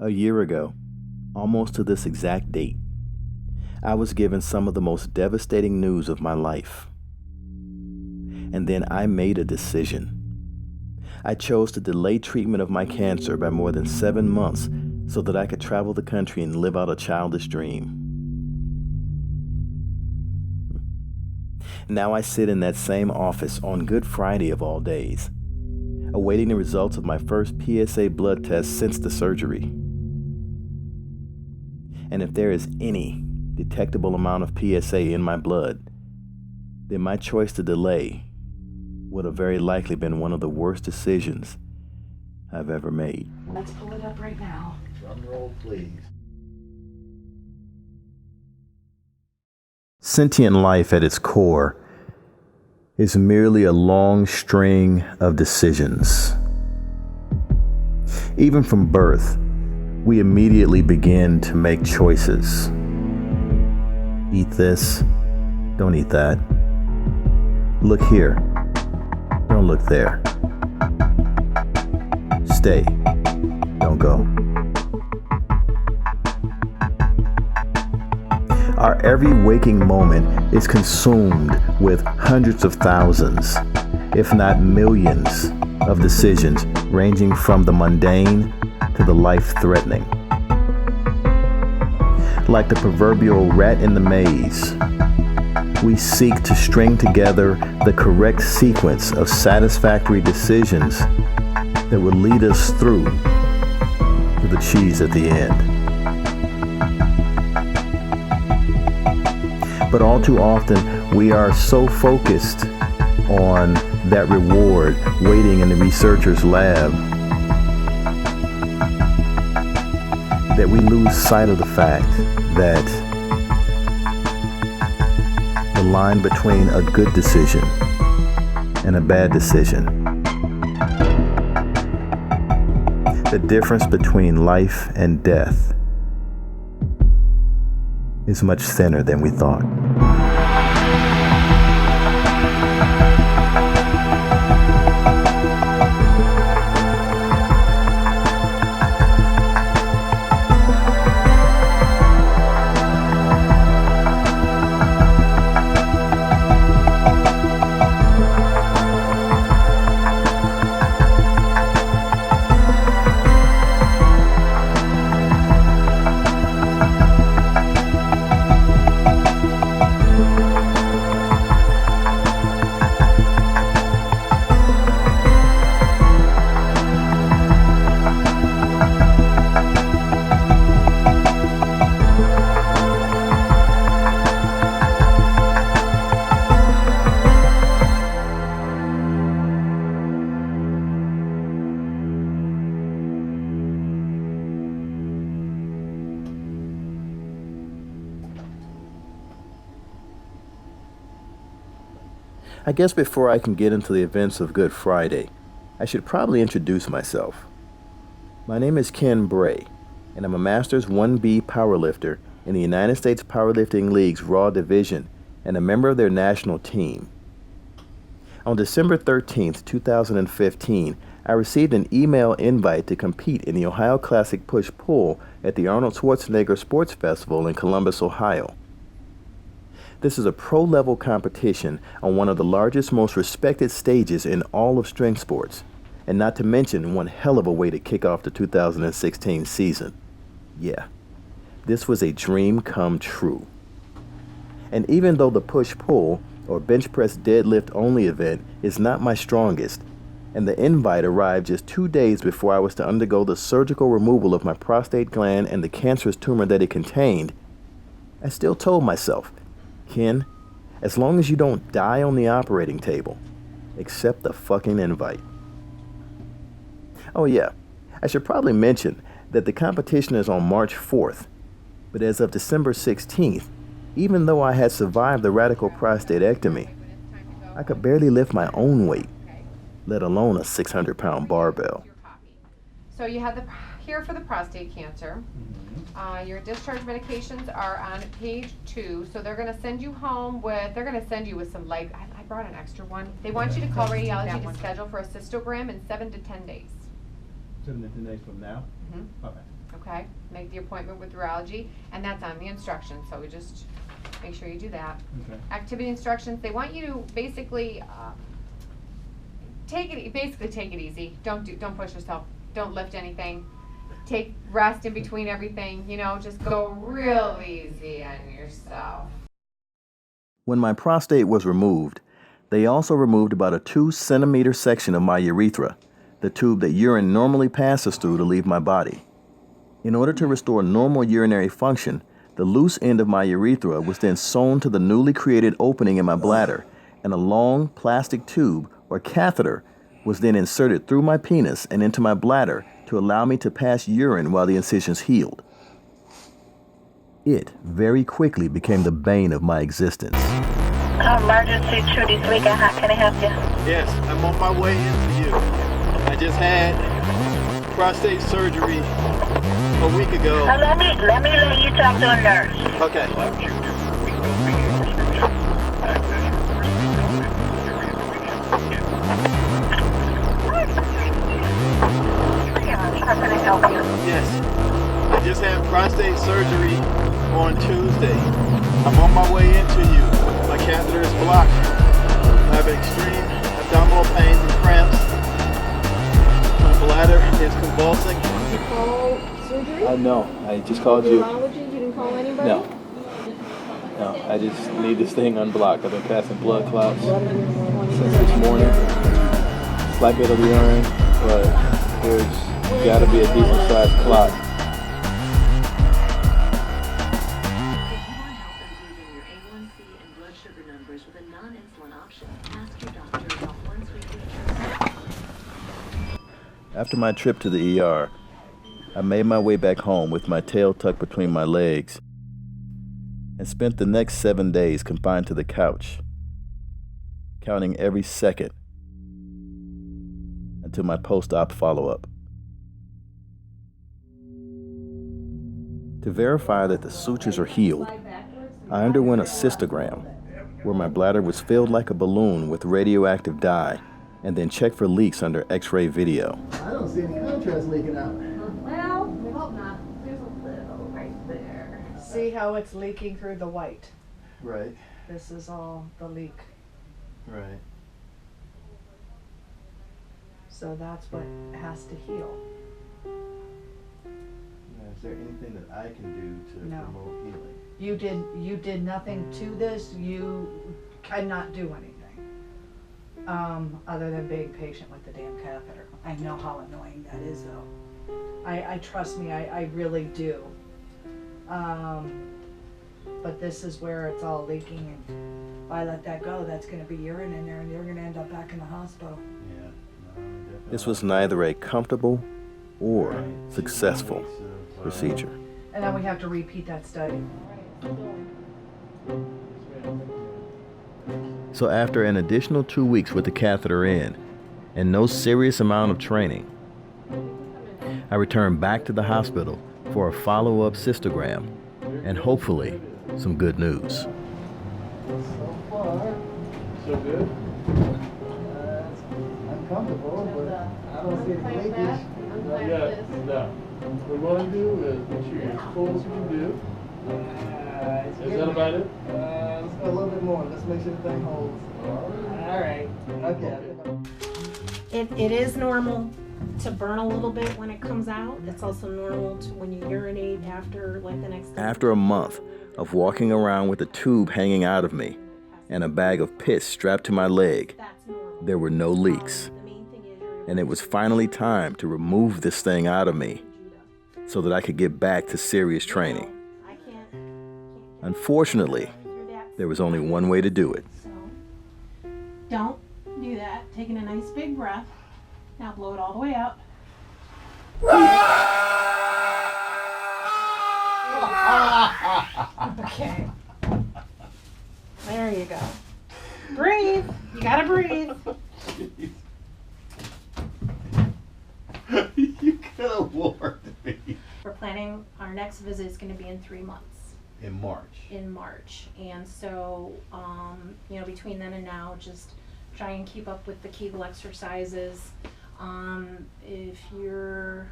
A year ago, almost to this exact date, I was given some of the most devastating news of my life. And then I made a decision. I chose to delay treatment of my cancer by more than 7 months so that I could travel the country and live out a childish dream. Now I sit in that same office on Good Friday of all days, awaiting the results of my first PSA blood test since the surgery. And if there is any detectable amount of PSA in my blood, then my choice to delay would have very likely been one of the worst decisions I've ever made. Let's pull it up right now. Drum roll, please. Sentient life at its core is merely a long string of decisions. Even from birth, we immediately begin to make choices. Eat this, don't eat that. Look here, don't look there. Stay, don't go. Our every waking moment is consumed with hundreds of thousands, if not millions, of decisions ranging from the mundane to the life-threatening. Like the proverbial rat in the maze, we seek to string together the correct sequence of satisfactory decisions that will lead us through to the cheese at the end. But all too often, we are so focused on that reward waiting in the researcher's lab that we lose sight of the fact that the line between a good decision and a bad decision, the difference between life and death, is much thinner than we thought. I guess before I can get into the events of Good Friday, I should probably introduce myself. My name is Ken Bray, and I'm a Masters 1B powerlifter in the United States Powerlifting League's Raw Division and a member of their national team. On December 13th, 2015, I received an email invite to compete in the Ohio Classic Push-Pull at the Arnold Schwarzenegger Sports Festival in Columbus, Ohio. This is a pro-level competition on one of the largest, most respected stages in all of strength sports, and not to mention one hell of a way to kick off the 2016 season. Yeah, this was a dream come true. And even though the push-pull, or bench press deadlift only event, is not my strongest, and the invite arrived just 2 days before I was to undergo the surgical removal of my prostate gland and the cancerous tumor that it contained, I still told myself, Ken, as long as you don't die on the operating table, accept the fucking invite. Oh yeah, I should probably mention that the competition is on March 4th, but as of December 16th, even though I had survived the radical prostatectomy, I could barely lift my own weight, let alone a 600-pound barbell. So you had here for the prostate cancer. Your discharge medications are on page 2, so they're going to send you home with, some I brought an extra one. They want you to call radiology to schedule for a cystogram in 7 to 10 days. 7 to 10 days from now? Mm-hmm. Okay. okay? Make the appointment with urology, and that's on the instructions, so we just make sure you do that. Okay. Activity instructions, they want you to basically take it easy. Don't push yourself. Don't lift anything. Take rest in between everything, you know, just go real easy on yourself. When my prostate was removed, they also removed about a 2-centimeter section of my urethra, the tube that urine normally passes through to leave my body. In order to restore normal urinary function, the loose end of my urethra was then sewn to the newly created opening in my bladder, and a long plastic tube or catheter was then inserted through my penis and into my bladder to allow me to pass urine while the incisions healed. It very quickly became the bane of my existence. Emergency Trudy speaking. How can I help you? Yes, I'm on my way into you. I just had prostate surgery a week ago. Let you talk to a nurse. Okay. How can I help you? Yes, I just had prostate surgery on Tuesday. I'm on my way into you. My catheter is blocked. I have extreme abdominal pains and cramps. My bladder is convulsing. Did you call surgery? No, I just called you. Urologist? You didn't call anybody? No, I just need this thing unblocked. I've been passing blood clots Blood in your urine. since this morning. Slight bit of urine, but there's got to be a decent sized clot. If you want help improving your A1C and blood sugar numbers with a non-insulin option, ask your doctor about once-weekly. After my trip to the ER, I made my way back home with my tail tucked between my legs and spent the next 7 days confined to the couch, counting every second until my post-op follow-up. To verify that the sutures are healed, I underwent a cystogram, where my bladder was filled like a balloon with radioactive dye, and then checked for leaks under X-ray video. I don't see any contrast leaking out. Well, we hope not. There's a little right there. See how it's leaking through the white? Right, This is all the leak. right. So that's what has to heal. Is there anything that I can do to No. promote healing? You did nothing to this. You cannot do anything. Other than being patient with the damn catheter. I know how annoying that is though. I trust me, I really do. But this is where it's all leaking, and if I let that go, that's gonna be urine in there and you're gonna end up back in the hospital. Yeah, no, definitely. This was neither a comfortable or successful procedure. And then we have to repeat that study. So after an additional 2 weeks with the catheter in and no serious amount of training, I returned back to the hospital for a follow-up cystogram and hopefully some good news. So far, So good? it's uncomfortable, but I don't see any leakage. No. What we want to do is make sure you're as full as you can do. Is that about it? Let's go a little bit more. Let's make sure the thing holds. All right. Okay. It is normal to burn a little bit when it comes out. It's also normal to when you urinate after like the next day. After a month of walking around with a tube hanging out of me and a bag of piss strapped to my leg, That's normal. there were no leaks. The main thing is you're And it was finally time to remove this thing out of me so that I could get back to serious training. I can't Unfortunately, do that. there was only one way to do it. So don't do that. Taking a nice big breath. Now blow it all the way out. Okay. There you go. Breathe. You gotta breathe. You could have warned me. We're planning our next visit is going to be in 3 months. In March. In March, and so between then and now, just try and keep up with the Kegel exercises. If you're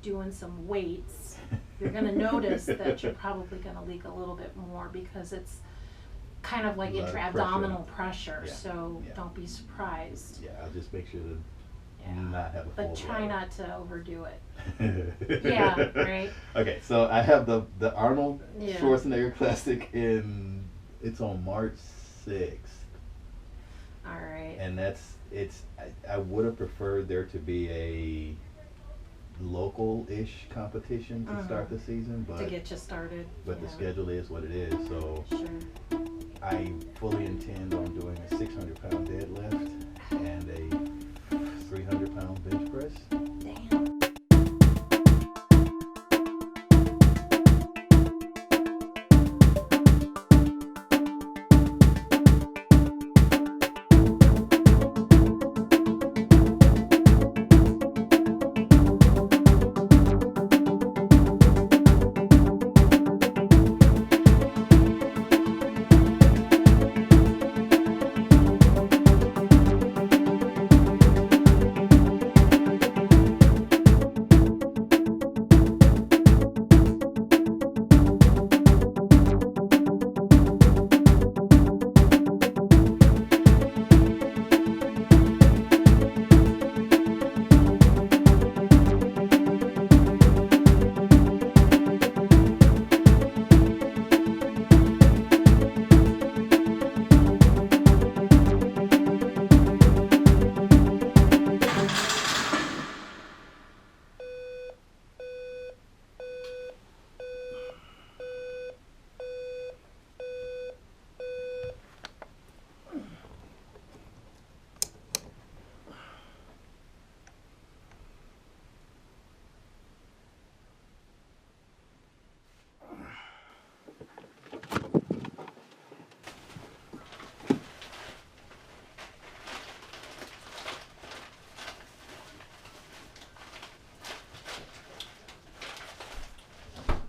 doing some weights, you're gonna notice that you're probably gonna leak a little bit more because it's kind of like A lot of intra-abdominal pressure, Yeah, so yeah. don't be surprised. Yeah, I'll just make sure to Yeah. not have a full But try bladder. not to overdo it. Yeah, right. Okay, so I have the Arnold Yeah. Schwarzenegger Classic it's on March 6th. All right. And I would have preferred there to be a local-ish competition to start the season, but To get you started. but the yeah. schedule is what it is. So Sure. I fully intend on doing a 600-pound deadlift and a 300-pound bench press. Damn.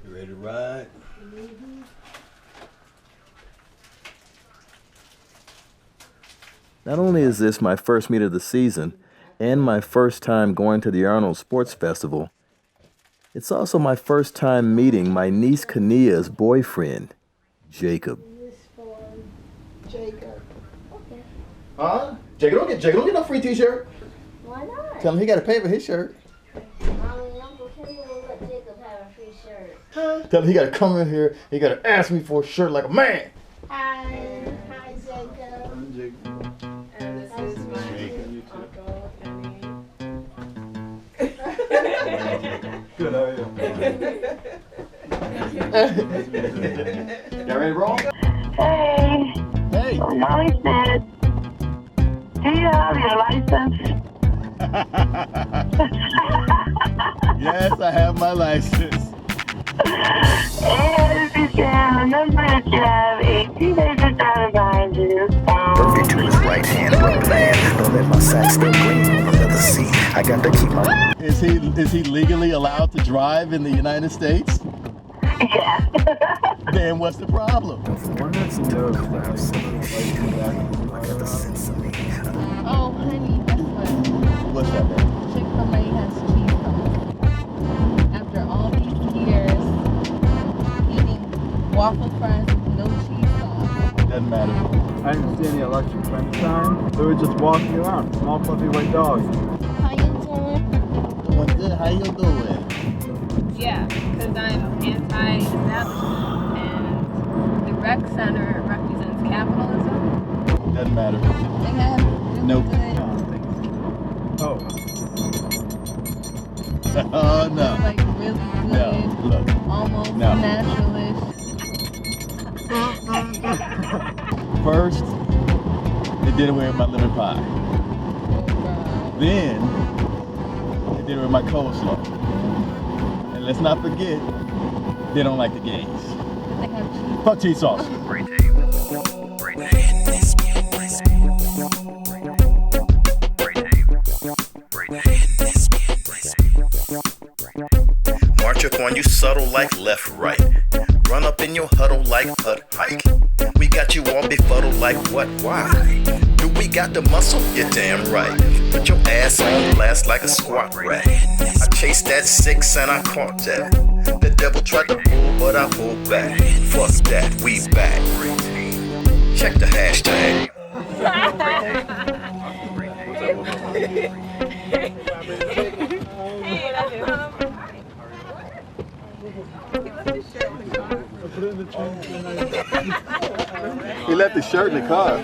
You ready to ride? Not only is this my first meet of the season and my first time going to the Arnold Sports Festival, it's also my first time meeting my niece Kania's boyfriend, Jacob. This for Jacob. Okay. Huh? Jacob don't get no free t-shirt. Why not? Tell him he got to pay for his shirt. Mommy, Uncle Kenny will let Jacob have a free shirt. Tell him he got to come in here. He got to ask me for a shirt like a man. Hi. Hi, Jacob. And this is my uncle, Kenny. Good, how are you? Y'all ready to roll? Hey, Hey. Molly said, do you have your license? Yes, I have my license. And if you can, remember that you have a teenager driving behind you. Perfect to his right hand, rubber band. Don't let my sack still gleam on the leather seat. I got to keep my. Is he legally allowed to drive in the United States? Yeah. Then what's the problem? Oh, honey, guess what? What's that, baby? Chick-fil-A has cheese sauce. After all these years eating waffle fries with no cheese sauce. Doesn't matter. I didn't see any electric fence sign. They were just walking around. Small fluffy white dogs. How you doing? What's good? How you doing? Yeah, because I'm anti-establishment and the rec center represents capitalism. Doesn't matter. They have really Nope. good, Oh. Oh no. like really good, No. Look. almost No. naturalish. First, they did away with my lemon pie. Then, they did away with my coleslaw. And let's not forget, they don't like the gays. They have cheese. Fuck cheese sauce. March up on you subtle like left, right. Run up in your huddle like hut hike. We got you all befuddled like what, why? Do we got the muscle? You're damn right. Put your ass on blast like a squat rack. I chased that 6 and I caught that. The devil tried to pull, but I pulled back. Fuck that, we back. Check the hashtag. He left his shirt in the car.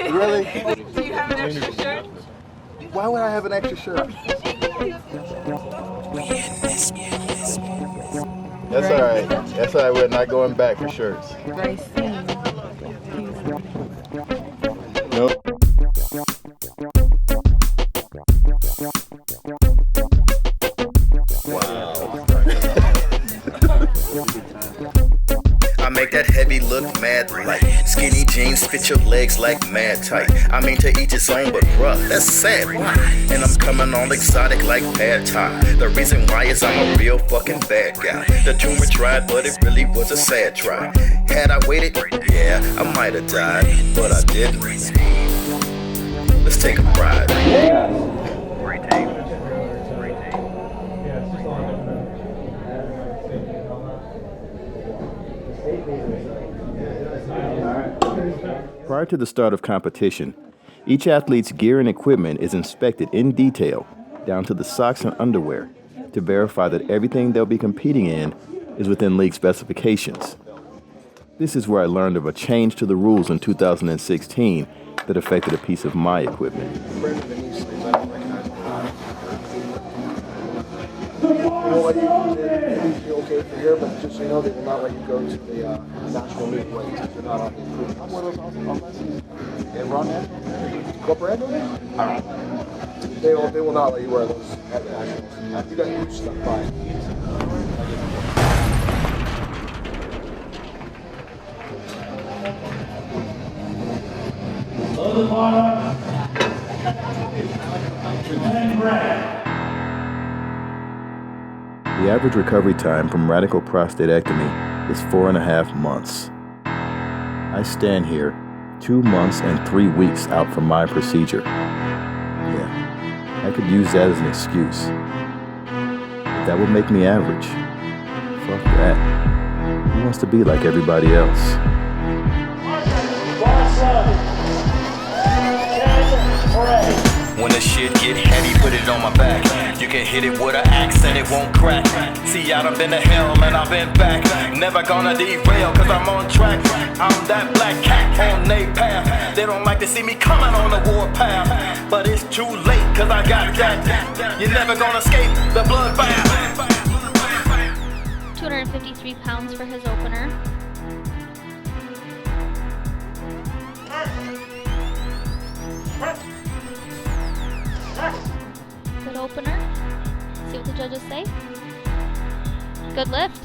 Really? Do you have an extra shirt? Why would I have an extra shirt? That's all right. That's all right. We're not going back for shirts. Nope. I make that heavy look mad light. Skinny jeans fit your legs like mad tight. I mean to each his own, but bruh, that's sad. And I'm coming all exotic like pad thai. The reason why is I'm a real fucking bad guy. The tumor tried, but it really was a sad try. Had I waited, yeah, I might have died, but I didn't. Let's take a ride. Prior to the start of competition, each athlete's gear and equipment is inspected in detail, down to the socks and underwear, to verify that everything they'll be competing in is within league specifications. This is where I learned of a change to the rules in 2016 that affected a piece of my equipment. Okay for here, but just so you know, they will not let you go to the national league weights if you're not on the improvement. I'm one of those and run that? Corporate? I don't know. They will not let you wear those at the nationals. You got huge stuff by it. Load the bottom. And Bray. The average recovery time from radical prostatectomy is 4.5 months. I stand here 2 months and 3 weeks out from my procedure. Yeah, I could use that as an excuse. But that would make me average. Fuck that. Who wants to be like everybody else? When the shit get heavy, put it on my back. You can hit it with an axe and it won't crack. See, I done been to hell and I've been back. Never gonna derail cause I'm on track. I'm that black cat on they path. They don't like to see me coming on the warpath. But it's too late cause I got that. You're never gonna escape the bloodbath. 253 pounds for his opener. Good opener. See what the judges say. Good lift.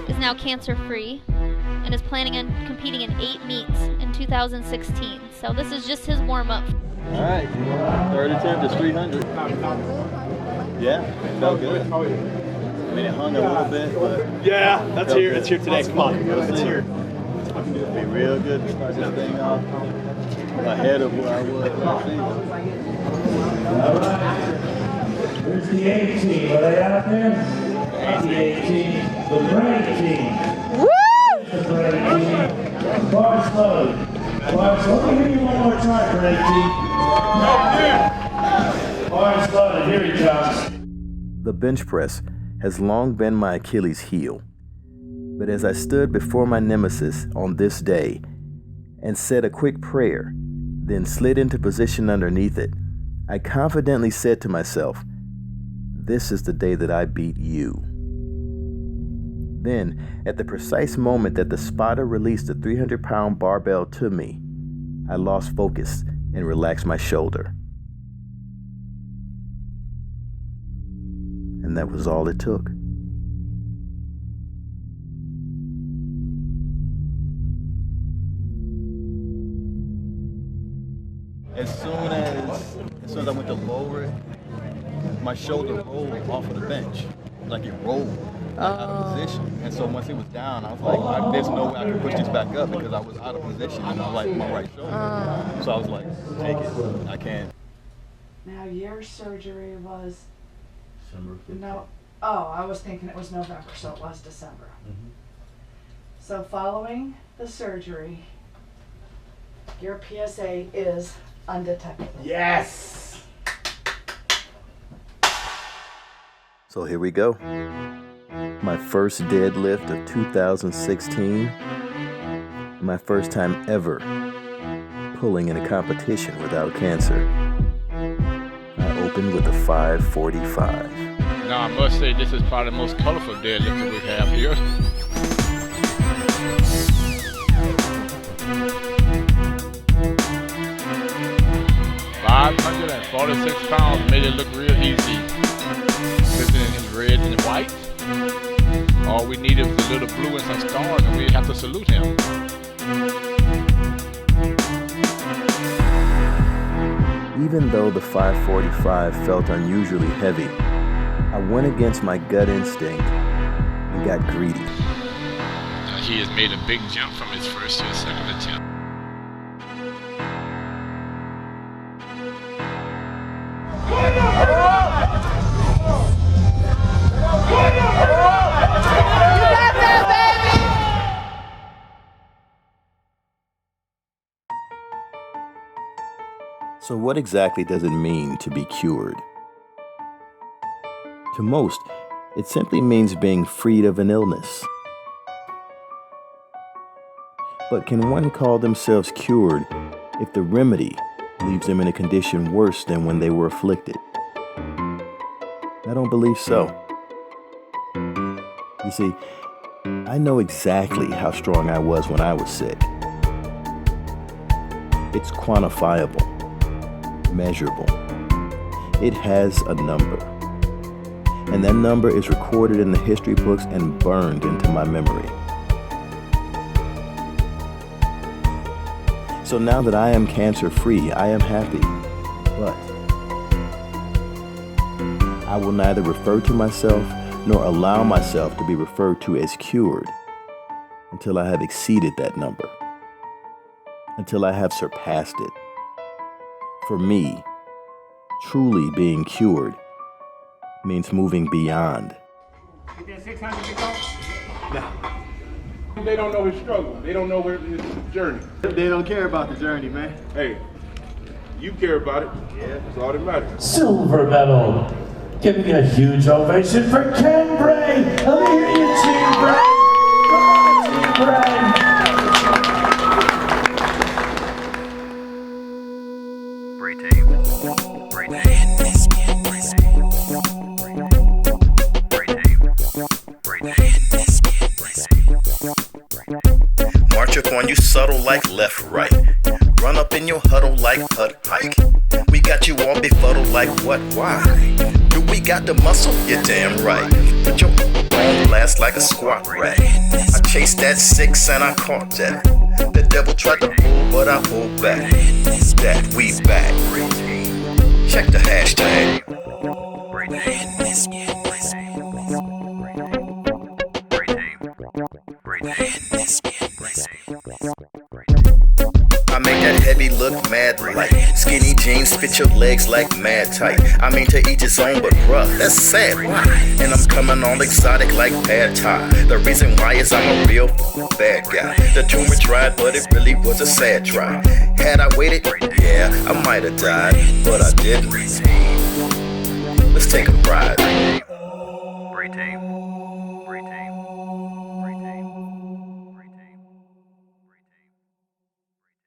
Is now cancer-free and is planning on competing in 8 meets in 2016. So this is just his warm-up. All right, third attempt is 300. Yeah, it felt good. I mean, it hung a little bit, but yeah, that's here. It's here today. Come on, it's here. It'd be real good to start this thing off ahead of where I was last season. All right. Here's the A team. Are they out there? The A team, the Bray team. Woo! The Bray team. Bars load. Bars load. Let me hear you one more time, Bray team. Bars loaded. Here he comes. The bench press has long been my Achilles heel. But as I stood before my nemesis on this day and said a quick prayer, then slid into position underneath it, I confidently said to myself, "This is the day that I beat you." Then, at the precise moment that the spotter released the 300-pound barbell to me, I lost focus and relaxed my shoulder. And that was all it took. As soon as I went to lower it, my shoulder rolled off of the bench. Like it rolled out of position. And so once it was down, I was like, there's no way I can push this back up because I was out of position in my right shoulder. So I was like, take it. I can't. Now your surgery was December 15th. no. Oh, I was thinking it was November, so it was December. So following the surgery, your PSA is undetectable. Yes! So here we go. My first deadlift of 2016. My first time ever pulling in a competition without cancer. I opened with a 545. Now I must say this is probably the most colorful deadlift that we have here. 546 pounds made it look real easy. Lifting in red and white. All we needed was a little blue and some stars, and we'd have to salute him. Even though the 545 felt unusually heavy, I went against my gut instinct and got greedy. He has made a big jump from his first to his second attempt. So what exactly does it mean to be cured? To most, it simply means being freed of an illness. But can one call themselves cured if the remedy leaves them in a condition worse than when they were afflicted? I don't believe so. You see, I know exactly how strong I was when I was sick. It's quantifiable, measurable. It has a number. And that number is recorded in the history books and burned into my memory. So now that I am cancer-free, I am happy. But I will neither refer to myself nor allow myself to be referred to as cured until I have exceeded that number, until I have surpassed it. For me, truly being cured means moving beyond. They don't know his struggle. They don't know his journey. They don't care about the journey, man. Hey, you care about it. Yeah. That's all that matters. Silver medal. Give me a huge ovation for Ken Bray. Let me hear you, Team Bray. Come on, Team Bray. March up on you subtle like left, right. Run up in your huddle like hut hike. We got you all befuddled like what, why? Do we got the muscle? You're damn right. Put your on blast like a squat rack. I chased that 6 and I caught that. The devil tried to pull, but I pulled back. That we back. Check the hashtag. I make that heavy look mad light. Skinny jeans fit your legs like mad tight. I mean to each his own, but bruh, that's sad. And I'm coming all exotic like pad thai. The reason why is I'm a real bad guy. The tumor tried, but it really was a sad try. Had I waited, yeah, I might have died, but I didn't. Let's take a ride.